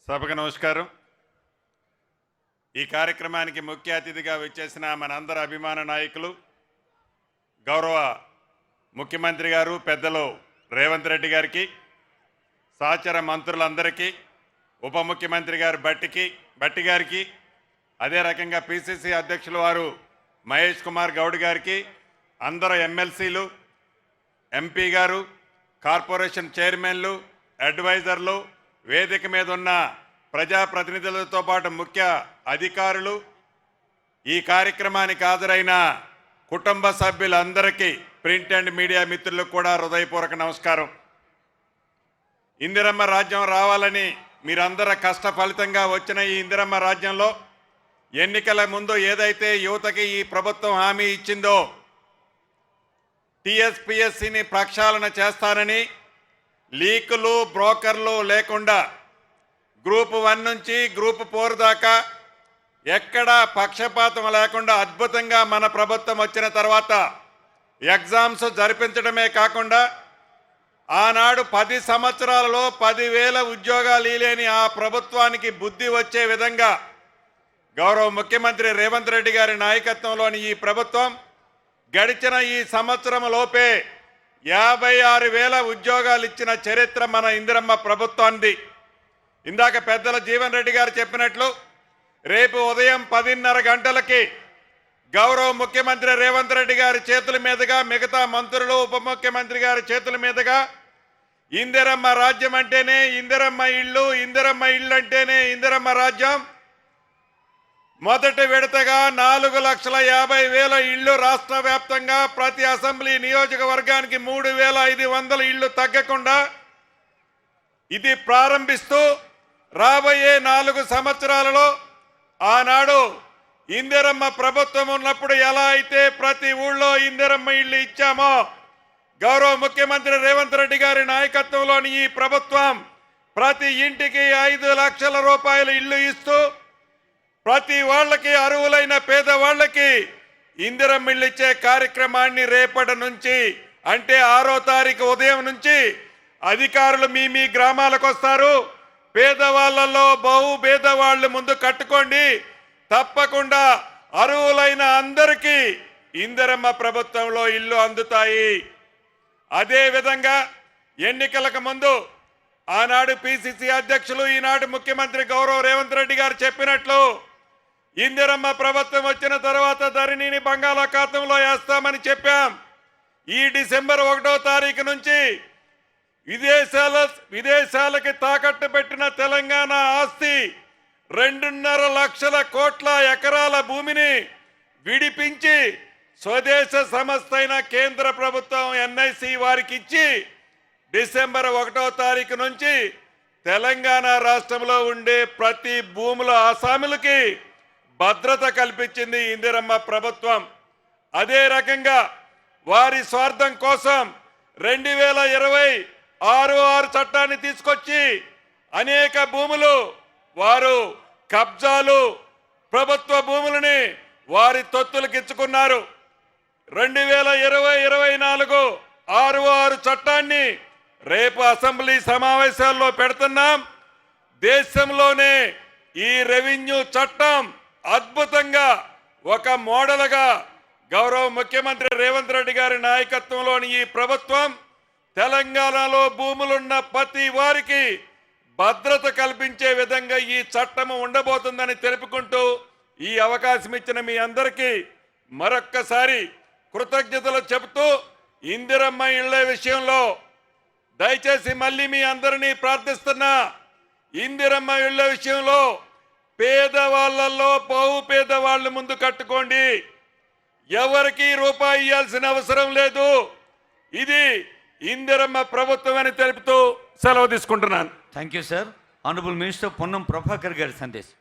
సభకు నమస్కారం. ఈ కార్యక్రమానికి ముఖ్య అతిథిగా వచ్చేసిన మనందరి అభిమాన నాయకులు గౌరవ ముఖ్యమంత్రి గారు పెద్దలు రేవంత్ రెడ్డి గారికి, సహచర మంత్రులందరికీ, ఉప ముఖ్యమంత్రి గారు బట్టి గారికి, అదే రకంగా పిసిసి అధ్యక్షులు వారు మహేష్ కుమార్ గౌడ్ గారికి, అందరు ఎమ్మెల్సీలు, ఎంపీ గారు, కార్పొరేషన్ చైర్మన్లు, అడ్వైజర్లు, వేదిక మీద ఉన్న ప్రజాప్రతినిధులతో పాటు ముఖ్య అధికారులు, ఈ కార్యక్రమానికి హాజరైన కుటుంబ సభ్యులందరికీ, ప్రింట్ అండ్ మీడియా మిత్రులకు కూడా హృదయపూర్వక నమస్కారం. ఇందిరమ్మ రాజ్యం రావాలని మీరందరూ కష్ట ఫలితంగా వచ్చిన ఈ ఇందిరమ్మ రాజ్యంలో ఎన్నికల ముందు ఏదైతే యువతకి ఈ ప్రభుత్వం హామీ ఇచ్చిందో టీఎస్పీఎస్సీని ప్రక్షాళన చేస్తానని, లీకులు బ్రోకర్లు లేకుండా గ్రూప్ 1 నుంచి గ్రూప్ 4 దాకా ఎక్కడా పక్షపాతం లేకుండా అద్భుతంగా మన ప్రభుత్వం వచ్చిన తర్వాత ఎగ్జామ్స్ జరిపించడమే కాకుండా ఆనాడు 10 సంవత్సరాలలో 10,000 ఉద్యోగాలు లేని ఆ ప్రభుత్వానికి బుద్ధి వచ్చే విధంగా గౌరవ ముఖ్యమంత్రి రేవంత్ రెడ్డి గారి నాయకత్వంలోని ఈ ప్రభుత్వం గడిచిన ఈ సంవత్సరం లోపే 56,000 ఉద్యోగాలు ఇచ్చిన చరిత్ర మన ఇందిరమ్మ ప్రభుత్వానికి. ఇందాక పెద్దల జీవన్ రెడ్డి గారు చెప్పినట్లు రేపు ఉదయం 10:30 గంటలకి గౌరవ ముఖ్యమంత్రి రేవంత్ రెడ్డి గారి చేతుల మీదుగా, మిగతా మంత్రులు, ఉప ముఖ్యమంత్రి గారి చేతుల మీదుగా ఇందిరమ్మ రాజ్యం అంటేనే ఇందిరమ్మ ఇళ్ళు, ఇందిరమ్మ ఇళ్ళు అంటేనే ఇందిరమ్మ రాజ్యం, మొదటి విడతగా 4,50,000 ఇళ్లు రాష్ట్ర వ్యాప్తంగా ప్రతి అసెంబ్లీ నియోజకవర్గానికి 3,500 ఇళ్లు తగ్గకుండా ఇది ప్రారంభిస్తూ రాబోయే 4 సంవత్సరాలలో ఆనాడు ఇందిరమ్మ ప్రభుత్వం ఉన్నప్పుడు ఎలా అయితే ప్రతి ఊళ్ళో ఇందిరమ్మ ఇళ్లు ఇచ్చామో గౌరవ ముఖ్యమంత్రి రేవంత్ రెడ్డి గారి నాయకత్వంలోని ఈ ప్రభుత్వం ప్రతి ఇంటికి 5 లక్షల రూపాయలు ఇళ్లు ఇస్తూ ప్రతి వాళ్ళకి, అర్హులైన పేదవాళ్ళకి ఇందిరమ్మ ఇళ్లు ఇచ్చే కార్యక్రమాన్ని రేపటి నుంచి అంటే 6వ తారీఖు ఉదయం నుంచి అధికారులు మీ గ్రామాలకు వస్తారు. పేదవాళ్లలో పేదవాళ్ళు ముందు కట్టుకోండి, తప్పకుండా అర్హులైన అందరికీ ఇందిరమ్మ ప్రభుత్వంలో ఇల్లు అందుతాయి. అదే విధంగా ఎన్నికలకు ముందు ఆనాడు పిసిసి అధ్యక్షులు, ఈనాడు ముఖ్యమంత్రి గౌరవ రేవంత్ రెడ్డి గారు చెప్పినట్లు ఇందిరమ్మ ప్రభుత్వం వచ్చిన తర్వాత ధరణిని బంగాళాఖాతంలో వేస్తామని చెప్పాం. ఈ డిసెంబర్ 1వ తారీఖు నుంచి విదేశాలకి తాకట్టు పెట్టిన తెలంగాణ ఆస్తి 2.5 లక్షల కోట్ల ఎకరాల భూమిని విడిపించి స్వదేశ సంస్థ అయిన కేంద్ర ప్రభుత్వం ఎన్ఐసి వారికి ఇచ్చి డిసెంబర్ 1వ తారీఖు నుంచి తెలంగాణ రాష్ట్రంలో ఉండే ప్రతి భూముల ఆసాములకి భద్రత కల్పించింది ఇందిరమ్మ ప్రభుత్వం. అదే రకంగా వారి స్వార్థం కోసం 2026 చట్టాన్ని తీసుకొచ్చి అనేక భూములు వారు కబ్జాలు, ప్రభుత్వ భూములని వారి తొత్తులకిచ్చుకున్నారు. 2024 6 చట్టాన్ని రేపు అసెంబ్లీ సమావేశాల్లో పెడుతున్నాం. దేశంలోనే ఈ రెవెన్యూ చట్టం అద్భుతంగా ఒక మోడల్గా గౌరవ ముఖ్యమంత్రి రేవంత్ రెడ్డి గారి నాయకత్వంలోని ఈ ప్రభుత్వం తెలంగాణలో భూములున్న ప్రతి వారికి భద్రత కల్పించే విధంగా ఈ చట్టము ఉండబోతుందని తెలుపుకుంటూ ఈ అవకాశం ఇచ్చిన మీ అందరికీ మరొక్కసారి కృతజ్ఞతలు చెబుతూ, ఇందిరమ్మ ఇళ్ల విషయంలో దయచేసి మళ్ళీ మీ అందరినీ ప్రార్థిస్తున్నా, ఇందిరమ్మ ఇళ్ల విషయంలో పేదవాళ్లలో పేదవాళ్ళు ముందు కట్టుకోండి. ఎవరికి రూపాయి ఇవ్వాల్సిన అవసరం లేదు. ఇది ఇందిరమ్మ ప్రభుత్వం అని తెలుపుతూ సెలవు తీసుకుంటున్నాను. Thank you sir. Honourable minister Ponnam Prabhakar గారి సందేశం.